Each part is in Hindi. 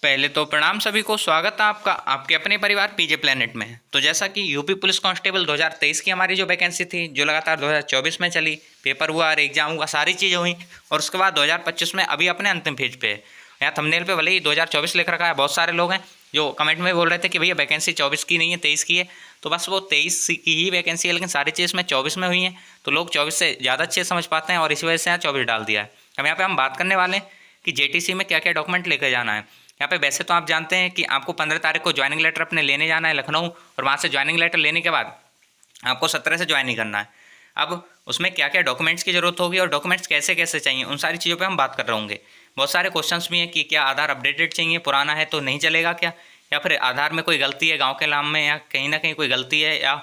पहले तो प्रणाम सभी को। स्वागत है आपका आपके अपने परिवार पीजे प्लेनेट में। तो जैसा कि यूपी पुलिस कांस्टेबल 2023 की हमारी जो वैकेंसी थी, जो लगातार 2024 में चली, पेपर हुआ और एग्जाम हुआ, सारी चीज़ें हुई और उसके बाद 2025 में अभी अपने अंतिम फेज पे है। यहाँ थंबनेल पे भले ही 2024 लिख रखा है, बहुत सारे लोग हैं जो कमेंट में बोल रहे थे कि भैया वैकेंसी 24 की नहीं है, 23 की है। तो बस वो 23 की ही वैकेंसी है, लेकिन सारी चीज़ में 24 में हुई है। तो लोग 24 से ज़्यादा अच्छे समझ पाते हैं और इसी वजह से यहाँ 24 डाल दिया है। अब यहाँ पे हम बात करने वाले हैं कि जेटीसी में क्या क्या डॉक्यूमेंट लेकर जाना है। यहाँ पे वैसे तो आप जानते हैं कि आपको 15 तारीख को ज्वाइनिंग लेटर अपने लेने जाना है लखनऊ, और वहाँ से ज्वाइनिंग लेटर लेने के बाद आपको 17 से ज्वाइन ही करना है। अब उसमें क्या क्या डॉक्यूमेंट्स की ज़रूरत होगी और डॉक्यूमेंट्स कैसे कैसे चाहिए, उन सारी चीज़ों पे हम बात कर रहे होंगे। बहुत सारे क्वेश्चंस भी हैं कि क्या आधार अपडेटेड चाहिए, पुराना है तो नहीं चलेगा क्या, या फिर आधार में कोई गलती है गाँव के नाम में, या कहीं ना कहीं कोई गलती है, या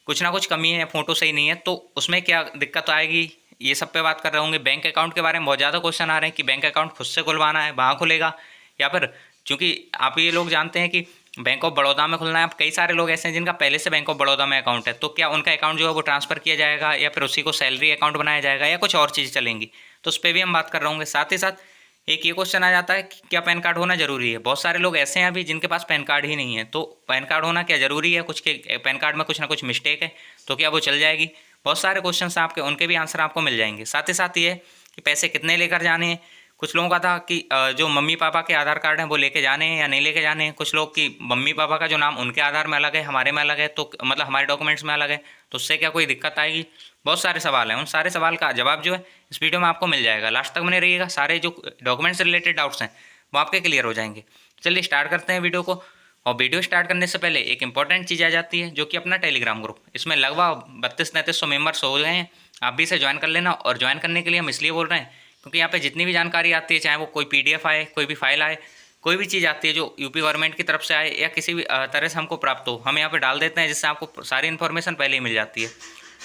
कुछ ना कुछ कमी है, फ़ोटो सही नहीं है, तो उसमें क्या दिक्कत आएगी, ये सब पे बात कर रहे होंगे। बैंक अकाउंट के बारे में बहुत ज़्यादा क्वेश्चन आ रहे हैं कि बैंक अकाउंट खुद से खुलवाना है, वहाँ खुलेगा, या फिर चूँकि आप ये लोग जानते हैं कि बैंक ऑफ बड़ौदा में खुलना है। अब कई सारे लोग ऐसे हैं जिनका पहले से बैंक ऑफ बड़ौदा में अकाउंट है, तो क्या उनका अकाउंट जो है वो ट्रांसफ़र किया जाएगा, या फिर उसी को सैलरी अकाउंट बनाया जाएगा, या कुछ और चीज़ चलेंगी, तो उस पर भी हम बात कर रहे होंगे। साथ ही साथ एक ये क्वेश्चन आ जाता है कि क्या पैन कार्ड होना जरूरी है। बहुत सारे लोग ऐसे हैं अभी जिनके पास पैन कार्ड ही नहीं है, तो पैन कार्ड होना क्या ज़रूरी है, कुछ के पैन कार्ड में कुछ ना कुछ मिस्टेक है तो क्या वो चल जाएगी। बहुत सारे क्वेश्चंस आपके, उनके भी आंसर आपको मिल जाएंगे। साथ ही साथ ये कि पैसे कितने लेकर जाने हैं। कुछ लोगों का था कि जो मम्मी पापा के आधार कार्ड हैं वो लेके जाने हैं या नहीं लेके जाने हैं। कुछ लोग कि मम्मी पापा का जो नाम उनके आधार में अलग है, हमारे में अलग है, तो मतलब हमारे डॉक्यूमेंट्स में अलग है, तो उससे क्या कोई दिक्कत आएगी। बहुत सारे सवाल हैं, उन सारे सवाल का जवाब जो है इस वीडियो में आपको मिल जाएगा। लास्ट तक बने रहिएगा, सारे जो डॉक्यूमेंट्स से रिलेटेड डाउट्स हैं वो आपके क्लियर हो जाएंगे। चलिए स्टार्ट करते हैं वीडियो को। और वीडियो स्टार्ट करने से पहले एक इंपॉर्टेंट चीज़ आ जाती है, जो कि अपना टेलीग्राम ग्रुप। इसमें लगभग 32-33 मेंबर्स हो गए हैं। आप भी इसे ज्वाइन कर लेना। और ज्वाइन करने के लिए हम इसलिए बोल रहे हैं क्योंकि यहाँ पे जितनी भी जानकारी आती है, चाहे वो कोई PDF आए, कोई भी फाइल आए, कोई भी चीज़ आती है जो यूपी गवर्नमेंट की तरफ से आए या किसी भी तरह से हमको प्राप्त हो, हम यहाँ पे डाल देते हैं, जिससे आपको सारी इन्फॉर्मेशन पहले ही मिल जाती है।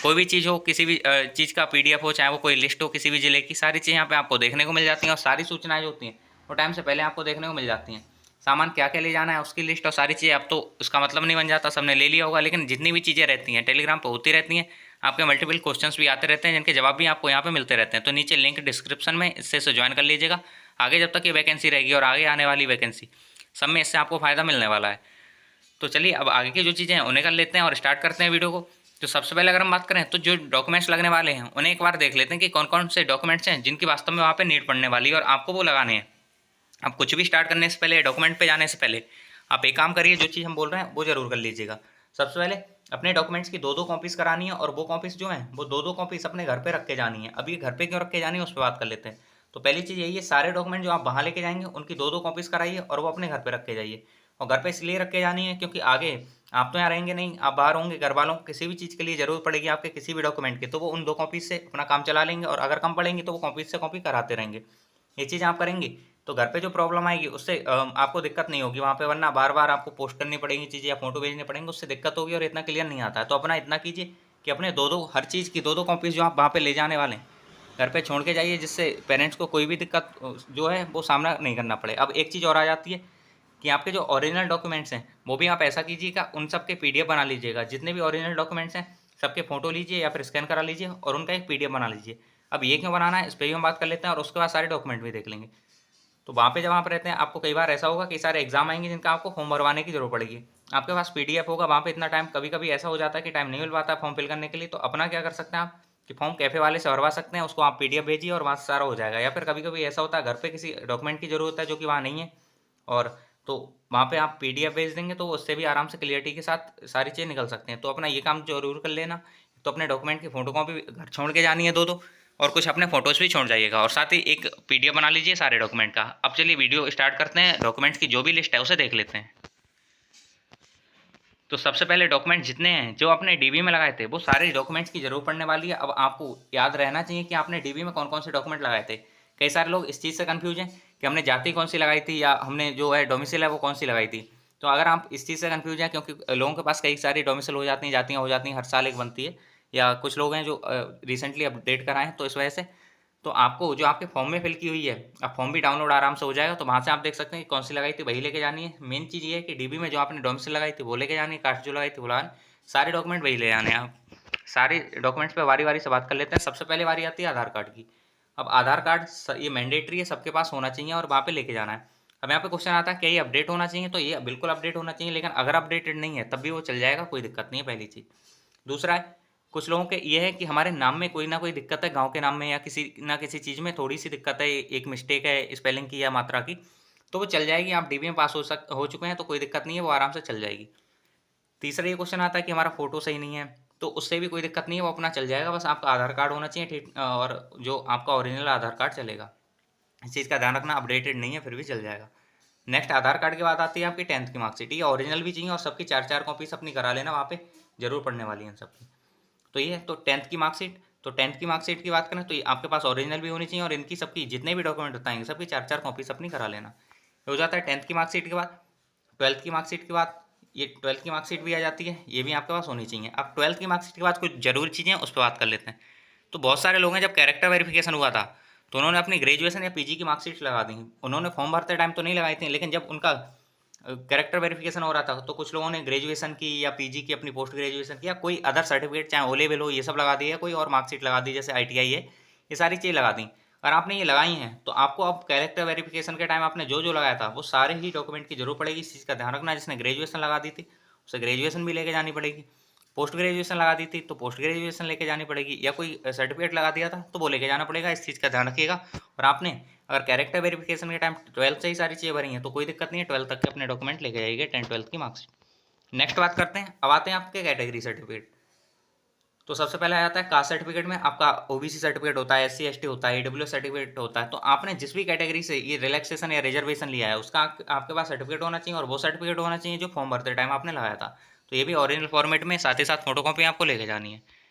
कोई भी चीज़ हो, किसी भी चीज़ का PDF हो, चाहे वो कोई लिस्ट हो किसी भी ज़िले की, सारी चीज़ यहाँ पे आपको देखने को मिल जाती हैं। और सारी सूचनाएं जो होती हैं वो टाइम से पहले आपको देखने को मिल जाती हैं। सामान क्या क्या ले जाना है उसकी लिस्ट और सारी चीज़ें। अब तो उसका मतलब नहीं बन जाता सबने ले लिया होगा, लेकिन जितनी भी चीज़ें रहती हैं टेलीग्राम पर होती रहती हैं। आपके मल्टीपल क्वेश्चंस भी आते रहते हैं, जिनके जवाब भी आपको यहाँ पे मिलते रहते हैं। तो नीचे लिंक डिस्क्रिप्शन में, इससे ज्वाइन कर लीजिएगा। आगे जब तक ये वैकेंसी रहेगी और आगे आने वाली वैकेंसी, सब में इससे आपको फ़ायदा मिलने वाला है। तो चलिए अब आगे की जो चीज़ें हैं उन्हें कर लेते हैं और स्टार्ट करते हैं वीडियो को। तो सबसे पहले अगर हम बात करें तो जो डॉक्यूमेंट्स लगने वाले हैं उन्हें एक बार देख लेते हैं कि कौन कौन से डॉक्यूमेंट्स हैं जिनकी वास्तव में वहाँ पे नीड पड़ने वाली है और आपको वो लगाने हैं। अब कुछ भी स्टार्ट करने से पहले, डॉक्यूमेंट पे जाने से पहले, आप एक काम करिए, जो चीज़ हम बोल रहे हैं वो जरूर कर लीजिएगा। सबसे पहले अपने डॉक्यूमेंट्स की 2-2 कॉपीज़ करानी है, और वो कॉपीज़ जो हैं वो 2-2 कॉपीज़ अपने घर पे रख के जानी है। अब ये घर पे क्यों रख के जानी है उस पर बात कर लेते हैं। तो पहली चीज़ यही है, सारे डॉक्यूमेंट जो आप वहाँ लेके जाएंगे उनकी 2-2 कॉपीज़ कराइए और वो अपने घर पे रख के जाइए। और घर पे इसलिए रख के जानी है क्योंकि आगे आप तो यहाँ रहेंगे नहीं, आप बाहर होंगे, घर वालों को किसी भी चीज़ के लिए ज़रूरत पड़ेगी आपके किसी भी डॉक्यूमेंट की, तो वो उन 2 कॉपीज़ से अपना काम चला लेंगे, और अगर कम पड़ेंगी तो वो कॉपीज़ से कॉपी कराते रहेंगे। ये चीज़ आप करेंगे तो घर पे जो प्रॉब्लम आएगी उससे आपको दिक्कत नहीं होगी वहाँ पे, वरना बार बार आपको पोस्ट करनी पड़ेगी चीज़ें या फोटो भेजने पड़ेंगे, उससे दिक्कत होगी और इतना क्लियर नहीं आता है। तो अपना इतना कीजिए कि अपने 2-2 हर चीज़ की 2-2 कॉपीज़ जो आप वहाँ पे ले जाने वाले हैं घर पे छोड़ के जाइए, जिससे पेरेंट्स को कोई भी दिक्कत जो है वो सामना नहीं करना पड़े। अब एक चीज़ और आ जाती है कि आपके जो ओरिजिनल डॉक्यूमेंट्स हैं वो भी आप ऐसा कीजिएगा, उन सब के PDF बना लीजिएगा। जितने भी ओरिजिनल डॉक्यूमेंट्स हैं सबके फ़ोटो लीजिए या फिर स्कैन करा लीजिए और उनका एक PDF बना लीजिए। अब ये क्यों बनाना है इस पर भी हम बात कर लेते हैं, और उसके बाद सारे डॉक्यूमेंट भी देख लेंगे। तो वहाँ पे जब आप रहते हैं आपको कई बार ऐसा होगा कि सारे एग्जाम आएंगे जिनका आपको फॉर्म भरवाने की जरूरत पड़ेगी। आपके पास PDF होगा, वहाँ पे इतना टाइम, कभी कभी ऐसा हो जाता है कि टाइम नहीं मिल पाता फॉर्म फिल करने के लिए। तो अपना क्या कर सकते हैं आप कि फॉर्म कैफ़े वाले से भरवा सकते हैं, उसको आप PDF भेजिए और वहाँ से सारा हो जाएगा। या फिर कभी कभी ऐसा होता है घर पे किसी डॉक्यूमेंट की ज़रूरत है जो कि वहाँ नहीं है, और तो वहाँ पे आप PDF भेज देंगे तो उससे भी आराम से क्लियरिटी के साथ सारी चीज़ें निकल सकते हैं। तो अपना ये काम जरूर कर लेना। तो अपने डॉक्यूमेंट की फ़ोटो कॉपी घर छोड़ के जानी है 2-2, और कुछ अपने फोटोज़ भी छोड़ जाइएगा, और साथ ही एक PDF बना लीजिए सारे डॉक्यूमेंट का। अब चलिए वीडियो स्टार्ट करते हैं, डॉक्यूमेंट्स की जो भी लिस्ट है उसे देख लेते हैं। तो सबसे पहले डॉक्यूमेंट जितने हैं जो आपने DB में लगाए थे वो सारे डॉक्यूमेंट्स की जरूरत पड़ने वाली है। अब आपको याद रहना चाहिए कि आपने DB में कौन कौन से डॉक्यूमेंट लगाए थे। कई सारे लोग इस चीज़ से कन्फ्यूज हैं कि हमने जाति कौन सी लगाई थी या हमने जो है डोमिसाइल है वो कौन सी लगाई थी। तो अगर आप इस चीज़ से कन्फ्यूज हैं, क्योंकि लोगों के पास कई सारी डोमिसाइल हो जाती हैं, जातियाँ हो जाती हैं, हर साल एक बनती है, या कुछ लोग हैं जो रिसेंटली अपडेट कराएं, तो इस वजह से तो आपको जो आपके फॉर्म में फिल की हुई है, अब फॉर्म भी डाउनलोड आराम से हो जाएगा, तो वहाँ से आप देख सकते हैं कि कौन सी लगाई थी वही लेके जानी है। मेन चीज़ ये है कि DB में जो आपने डोमिसाइल लगाई थी वो लेके जानी है, कास्ट जो लगाई थी वो लगानी, सारे डॉक्यूमेंट वही ले जाने हैं। आप सारे डॉक्यूमेंट्स पे वारी वारी से बात कर लेते हैं। सबसे पहले वारी आती है आधार कार्ड की। अब आधार कार्ड ये मैंडेटरी है, सबके पास होना चाहिए और वहाँ पे लेके जाना है। अब यहाँ पे क्वेश्चन आता है क्या ये अपडेट होना चाहिए, तो ये बिल्कुल अपडेट होना चाहिए, लेकिन अगर अपडेटेड नहीं है तब भी वो चल जाएगा, कोई दिक्कत नहीं है, पहली चीज़। दूसरा है, कुछ लोगों के ये है कि हमारे नाम में कोई ना कोई दिक्कत है, गांव के नाम में या किसी ना किसी चीज़ में थोड़ी सी दिक्कत है, एक मिस्टेक है स्पेलिंग की या मात्रा की, तो वो चल जाएगी। आप डीबी में पास हो चुके हैं तो कोई दिक्कत नहीं है, वो आराम से चल जाएगी। तीसरा ये क्वेश्चन आता है कि हमारा फोटो सही नहीं है, तो उससे भी कोई दिक्कत नहीं है, वो अपना चल जाएगा, बस आपका आधार कार्ड होना चाहिए ठीक, और जो आपका ओरिजिनल आधार कार्ड चलेगा। इस चीज़ का ध्यान रखना, अपडेटेड नहीं है फिर भी चल जाएगा। नेक्स्ट आधार कार्ड के बाद आती है आपकी 10th की मार्कशीट। ये ओरिजिनल भी चाहिए और सबकी 4-4 कॉपीज अपनी करा लेना, वहाँ पे जरूर पढ़ने वाली हैं सबकी। तो ये तो 10th की मार्कशीट, तो 10th की मार्कशीट की बात करें तो ये आपके पास ओरिजिनल भी होनी चाहिए और इनकी सबकी जितने भी डॉक्यूमेंट बताएंगे सबकी 4-4 कॉपीज अपनी करा लेना। ये हो जाता है 10th की मार्कशीट के बाद। 12th की मार्कशीट के बाद ये 12th की मार्कशीट भी आ जाती है, ये भी आपके पास होनी चाहिए। अब 12th की मार्कशीट के बाद कुछ जरूरी चीज़ें उस पर बात कर लेते हैं। तो बहुत सारे लोग हैं, जब कैरेक्टर वेरिफिकेशन हुआ था तो उन्होंने अपनी ग्रेजुएशन या पीजी की मार्कशीट लगा दी। उन्होंने फॉर्म भरते टाइम तो नहीं लगाई थी, लेकिन जब उनका कैरेक्टर वेरिफिकेशन हो रहा था तो कुछ लोगों ने ग्रेजुएशन की या पीजी की, अपनी पोस्ट ग्रेजुएशन की या कोई अदर सर्टिफिकेट चाहे ओ लेवल हो, ये सब लगा दिया, कोई और मार्कशीट लगा दी जैसे आईटीआई है, ये सारी चीज़ें लगा दी। अगर आपने ये लगाई हैं तो आपको अब कैरेक्टर वेरिफिकेशन के टाइम आपने जो जो लगाया था वो सारे ही डॉक्यूमेंट की जरूरत पड़ेगी। इस चीज़ का ध्यान रखना, जिसने ग्रेजुएशन लगा दी थी उसे ग्रेजुएशन भी लेके जानी पड़ेगी, पोस्ट ग्रेजुएशन लगा दी थी तो पोस्ट ग्रेजुएशन लेके जानी पड़ेगी, या कोई सर्टिफिकेट लगा दिया था तो वो लेके जाना पड़ेगा। इस चीज़ का ध्यान रखिएगा। और आपने अगर कैरेक्टर वेरिफिकेशन के टाइम 12th से ही सारी चीज़ें भरी हैं तो कोई दिक्कत नहीं है, 12th तक के अपने डॉक्यूमेंट लेके जाइएगा, 10th-12th की मार्क्स। नेक्स्ट बात करते हैं, अब आते हैं आपके कैटेगरी सर्टिफिकेट। तो सबसे पहले आ जाता है कास्ट सर्टिफिकेट में आपका ओबीसी सर्टिफिकेट होता है, एससी एसटी होता है, ईडब्ल्यू सर्टिफिकेट होता है। तो आपने जिस भी कैटेगरी से ये रिलैक्सेशन या रिजर्वेशन लिया है उसका आपके पास सर्टिफिकेट होना चाहिए, और वो सर्टिफिकेट होना चाहिए जो फॉर्म भरते टाइम आपने लगाया था। तो ये भी ओरिजिनल फॉर्मेट में, साथ ही साथ फोटोकॉपी आपको लेके जानी है।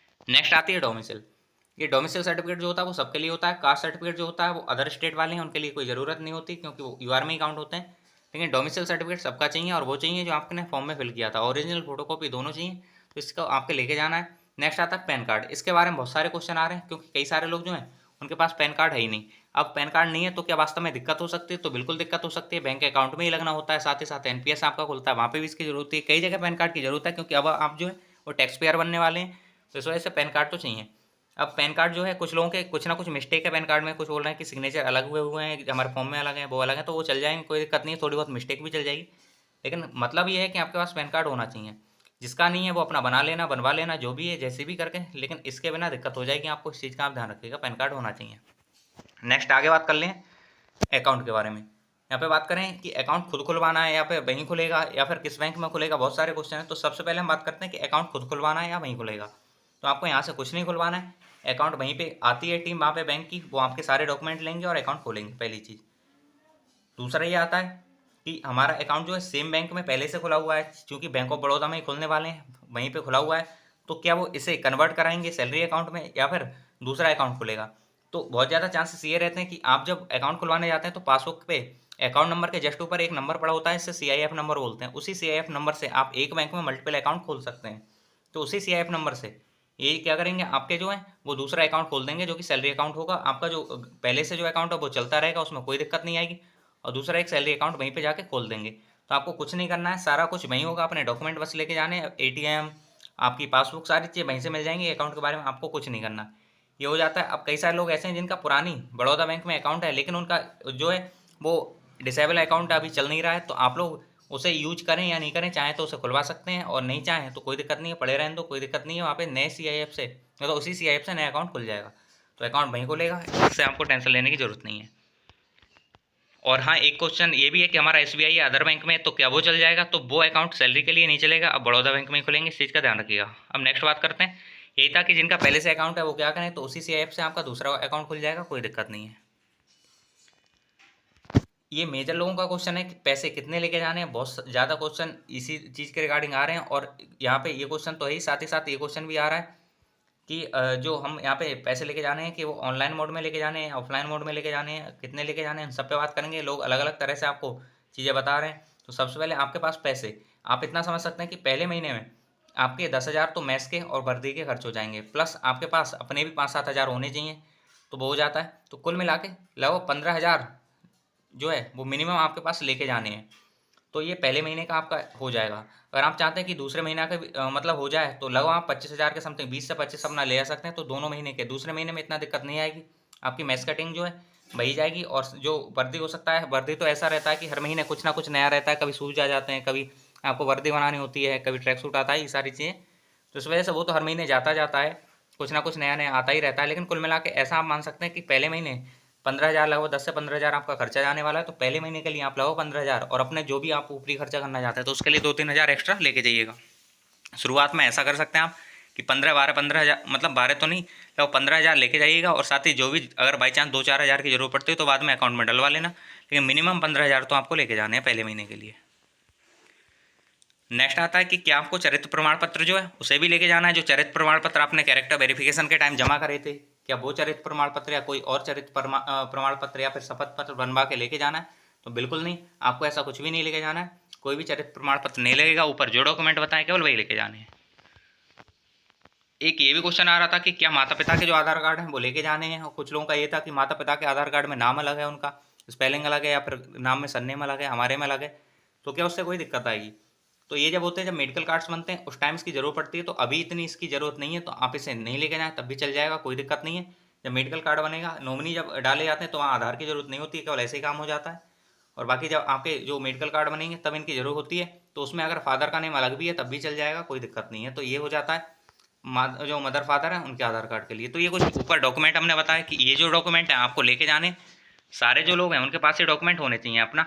नेक्स्ट आती है डोमिसाइल। ये डोमिसाइल सर्टिफिकेट जो होता है वो सबके लिए होता है। कास्ट सर्टिफिकेट जो होता है वो अदर स्टेट वाले हैं, उनके लिए कोई ज़रूरत नहीं होती क्योंकि वो यूआर में ही काउंट होते हैं। लेकिन डोमिसाइल सर्टिफिकेट सबका चाहिए, और वो चाहिए जो आपने फॉर्म में फिल किया था, ओरिजिनल फोटोकॉपी दोनों चाहिए। तो इसको आपके लेके जाना है। नेक्स्ट आता है पैन कार्ड। इसके बारे में बहुत सारे क्वेश्चन आ रहे हैं क्योंकि कई सारे लोग जो हैं उनके पास पैन कार्ड है ही नहीं। अब पैन कार्ड नहीं है तो क्या वास्तव में दिक्कत हो सकती है? तो बिल्कुल दिक्कत हो सकती है। बैंक अकाउंट में ही लगना होता है, साथ ही साथ एनपीएस आपका खुलता है, वहाँ पे भी इसकी जरूरत है। कई जगह पैन कार्ड की जरूरत है क्योंकि अब आप जो है वो टैक्स पेयर बनने वाले हैं, तो इस वजह से पैन कार्ड तो चाहिए। अब पैन कार्ड जो है कुछ लोगों के कुछ ना कुछ मिस्टेक है पैन कार्ड में, कुछ बोल रहे हैं कि सिग्नेचर अलग हुए हैं, हमारे फॉर्म में अलग है, वो अलग है, तो वो चल जाएंगे, कोई दिक्कत नहीं है, थोड़ी बहुत मिस्टेक भी चल जाएगी। लेकिन मतलब ये है कि आपके पास पैन कार्ड होना चाहिए। जिसका नहीं है वो अपना बना लेना, बनवा लेना, जो भी है जैसे भी करके, लेकिन इसके बिना दिक्कत हो जाएगी आपको। इस चीज़ का आप ध्यान रखिएगा, पैन कार्ड होना चाहिए। नेक्स्ट आगे बात कर लें अकाउंट के बारे में। यहाँ पे बात करें कि अकाउंट खुद खुलवाना है या फिर वहीं खुलेगा या फिर किस बैंक में खुलेगा, बहुत सारे क्वेश्चन हैं। तो सबसे पहले हम बात करते हैं कि अकाउंट खुद खुलवाना है या वहीं खुलेगा। तो आपको यहाँ से कुछ नहीं खुलवाना है, अकाउंट वहीं पे आती है टीम वहाँ पे बैंक की, वो आपके सारे डॉक्यूमेंट लेंगे और अकाउंट खोलेंगे, पहली चीज़। दूसरा ये आता है कि हमारा अकाउंट जो है सेम बैंक में पहले से खुला हुआ है, क्योंकि बैंक ऑफ बड़ौदा में ही खुलने वाले हैं, वहीं पे खुला हुआ है। तो क्या वो इसे कन्वर्ट कराएंगे सैलरी अकाउंट में या फिर दूसरा अकाउंट खुलेगा? तो बहुत ज़्यादा चांसेस ये रहते हैं कि आप जब अकाउंट खुलवाने जाते हैं तो पासबुक पे अकाउंट नंबर के जस्ट ऊपर एक नंबर पड़ा होता है, इससे सीआईएफ नंबर बोलते हैं। उसी सीआईएफ नंबर से आप एक बैंक में मल्टीपल अकाउंट खोल सकते हैं। तो उसी सीआईएफ नंबर से ये क्या करेंगे, आपके जो है वो दूसरा अकाउंट खोल देंगे जो कि सैलरी अकाउंट होगा। आपका जो पहले से जो अकाउंट है वो चलता रहेगा, उसमें कोई दिक्कत नहीं आएगी, और दूसरा एक सैलरी अकाउंट वहीं पे जाके खोल देंगे। तो आपको कुछ नहीं करना है, सारा कुछ वहीं होगा, अपने डॉक्यूमेंट बस लेके जाने, एटीएम, आपकी पासबुक, सारी चीज़ें वहीं से मिल जाएंगी। अकाउंट के बारे में आपको कुछ नहीं करना। ये हो जाता है। अब कई सारे लोग ऐसे हैं जिनका पुरानी बड़ौदा बैंक में अकाउंट है, लेकिन उनका जो है वो डिसेबल अकाउंट अभी चल नहीं रहा है। तो आप लोग उसे यूज करें या नहीं करें, चाहे तो उसे खुलवा सकते हैं, और नहीं चाहें तो कोई दिक्कत नहीं है, पड़े रहें तो कोई दिक्कत नहीं है। वहाँ पे नए सीआईएफ से तो उसी सीआईएफ से नया अकाउंट खुल जाएगा। तो अकाउंट वहीं खुलेगा, इससे आपको टेंशन लेने की जरूरत नहीं है। और हाँ, एक क्वेश्चन ये भी है कि हमारा एसबीआई या अदर बैंक में तो क्या वो चल जाएगा? तो वो अकाउंट सैलरी के लिए नहीं चलेगा, अब बड़ौदा बैंक में ही खुलेंगे, इस चीज़ का ध्यान रखिएगा। अब नेक्स्ट बात करते हैं, यही था कि जिनका पहले से अकाउंट है वो क्या करें, तो उसी सीआईएफ से आपका दूसरा अकाउंट खुल जाएगा, कोई दिक्कत नहीं है। ये मेजर लोगों का क्वेश्चन है कि पैसे कितने लेके जाने हैं। बहुत ज़्यादा क्वेश्चन इसी चीज़ के रिगार्डिंग आ रहे हैं, और यहाँ पे ये क्वेश्चन तो है ही, साथ ही साथ ये क्वेश्चन भी आ रहा है कि जो हम यहाँ पे पैसे लेके जाने हैं कि वो ऑनलाइन मोड में लेके जाने हैं, ऑफलाइन मोड में लेके जाने हैं, कितने लेके जाने हैं, इन सब पे बात करेंगे। लोग अलग अलग तरह से आपको चीज़ें बता रहे हैं। तो सबसे पहले आपके पास पैसे, आप इतना समझ सकते हैं कि पहले महीने में आपके 10,000 तो मैस के और वर्दी के खर्च हो जाएंगे, प्लस आपके पास अपने भी 5-7 हज़ार होने चाहिए, तो वो हो जाता है। तो कुल मिला के लगभग 15,000 जो है वो मिनिमम आपके पास लेके जाने हैं। तो ये पहले महीने का आपका हो जाएगा। अगर आप चाहते हैं कि दूसरे महीना का भी मतलब हो जाए तो लगभग आप 25,000 के समथिंग, 20 से 25 अपना ले आ सकते हैं। तो दोनों महीने के दूसरे महीने में इतना दिक्कत नहीं आएगी। आपकी मैस कटिंग जो है वही जाएगी। और जो वर्दी हो सकता है, वर्दी तो ऐसा रहता है कि हर महीने कुछ ना कुछ नया रहता है, कभी शूज आ जाते हैं, कभी आपको वर्दी बनानी होती है, कभी ट्रैक सूट आता है, ये सारी चीज़ें। तो इस वजह से वो तो हर महीने जाता जाता है, कुछ ना कुछ नया नया आता ही रहता है। लेकिन कुल मिला के ऐसा आप मान सकते हैं कि पहले महीने 15,000 लगभग 10 से 15,000 आपका खर्चा जाने वाला है। तो पहले महीने के लिए आप लगाओ 15,000, और अपने जो भी आप ऊपरी खर्चा करना चाहते हैं तो उसके लिए 2-3 हज़ार एक्स्ट्रा लेके जाइएगा। शुरुआत में ऐसा कर सकते हैं आप कि 15-12 मतलब 12 तो नहीं, तो 15,000 लेके जाइएगा। और साथ ही जो भी अगर बाई चांस 2-4 हज़ार की जरूरत पड़ती है तो बाद में अकाउंट में डलवा लेना, लेकिन मिनिमम 15,000 तो आपको लेके जाने हैं पहले महीने के लिए। नेक्स्ट आता है कि क्या आपको चरित्र प्रमाण पत्र जो है उसे भी लेके जाना है। जो चरित्र प्रमाण पत्र आपने कैरेक्टर वेरिफिकेशन के टाइम जमा करे थे, क्या वो चरित्र प्रमाण पत्र या कोई और चरित्र प्रमाण पत्र या फिर शपथ पत्र बनवा के लेके जाना है? तो बिल्कुल नहीं, आपको ऐसा कुछ भी नहीं लेके जाना है, कोई भी चरित्र प्रमाण पत्र नहीं लगेगा। ऊपर जो डॉक्यूमेंट बताएं केवल वही लेके जाने हैं। एक ये भी क्वेश्चन आ रहा था कि क्या माता पिता के जो आधार कार्ड हैं वो लेके जाने हैं, और कुछ लोगों का ये था कि माता पिता के आधार कार्ड में नाम अलग है, उनका स्पेलिंग अलग है, या फिर नाम में सरनेम अलग है, हमारे में अलग है, तो क्या उससे कोई दिक्कत आएगी? तो ये जब होते हैं, जब मेडिकल कार्ड्स बनते हैं उस टाइम इसकी जरूरत पड़ती है। तो अभी इतनी इसकी जरूरत नहीं है, तो आप इसे नहीं लेके जाएं तब भी चल जाएगा, कोई दिक्कत नहीं है। जब मेडिकल कार्ड बनेगा, नॉमिनी जब डाले जाते हैं तो वहाँ आधार की जरूरत नहीं होती है, केवल ऐसे ही काम हो जाता है। और बाकी जब आपके जो मेडिकल कार्ड बनेंगे तब इनकी जरूरत होती है, तो उसमें अगर फादर का नेम अलग भी है तब भी चल जाएगा, कोई दिक्कत नहीं है। तो ये हो जाता है जो मदर फादर हैं उनके आधार कार्ड के लिए। तो ये कुछ ऊपर डॉक्यूमेंट हमने बताया कि ये जो डॉक्यूमेंट है आपको लेके जाने, सारे जो लोग हैं उनके पास ये डॉक्यूमेंट होने चाहिए अपना।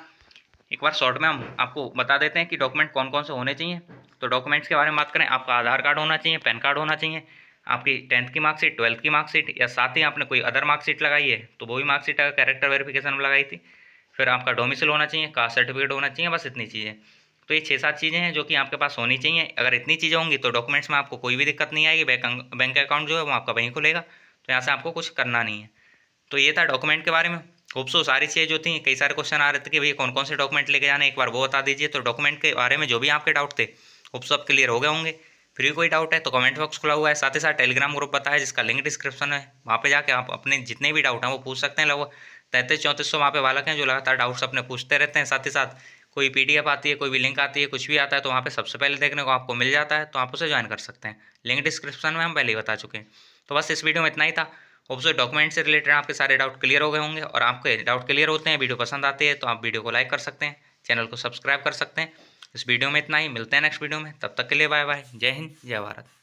एक बार शॉर्ट में हम आपको बता देते हैं कि डॉक्यूमेंट कौन कौन से होने चाहिए। तो डॉक्यूमेंट्स के बारे में बात करें, आपका आधार कार्ड होना चाहिए, पैन कार्ड होना चाहिए, आपकी 10th की मार्कशीट, 12th की मार्कशीट, या साथ ही आपने कोई अदर मार्कशीट लगाई है तो वो भी मार्कशीट अगर कैरेक्टर वेरिफिकेशन में लगाई थी। फिर आपका डोमिसाइल होना चाहिए, कास्ट सर्टिफिकेट होना चाहिए, बस इतनी चीज़ें। तो ये 6-7 चीज़ें हैं जो कि आपके पास होनी चाहिए। अगर इतनी चीज़ें होंगी तो डॉक्यूमेंट्स में आपको कोई भी दिक्कत नहीं आएगी, बैंक अकाउंट जो है वो आपका वहीं खुलेगा, तो यहाँ से आपको कुछ करना नहीं है। तो ये था डॉक्यूमेंट के बारे में। होप सो सारी चीज़ें जो थी, कई सारे क्वेश्चन आ रहे थे कि भैया कौन कौन से डॉक्यूमेंट लेके जाने, एक बार वो बता दीजिए। तो डॉक्यूमेंट के बारे में जो भी आपके डाउट थे होप सो अब क्लियर हो गए होंगे। फिर भी कोई डाउट है तो कमेंट बॉक्स खुला हुआ है, साथ ही साथ टेलीग्राम ग्रुप बताया जिसका लिंक डिस्क्रिप्शन है, वहाँ पे जाके आप अपने जितने भी डाउट हैं वो पूछ सकते हैं। लगभग 3300-3400 वहाँ पे बालक हैं जो लगातार डाउट्स अपने पूछते रहते हैं। साथ ही साथ कोई PDF आती है, कोई भी लिंक आती है, कुछ भी आता है तो वहाँ पे सबसे पहले देखने को आपको मिल जाता है, तो आप उसे ज्वाइन कर सकते हैं। लिंक डिस्क्रिप्शन में हम पहले ही बता चुके हैं। तो बस इस वीडियो में इतना ही था। होप सो डॉक्यूमेंट से रिलेटेड आपके सारे डाउट क्लियर हो गए होंगे, और आपके डाउट क्लियर होते हैं, वीडियो पसंद आती है तो आप वीडियो को लाइक कर सकते हैं, चैनल को सब्सक्राइब कर सकते हैं। इस वीडियो में इतना ही, मिलते हैं नेक्स्ट वीडियो में, तब तक के लिए बाय बाय, जय हिंद जय भारत।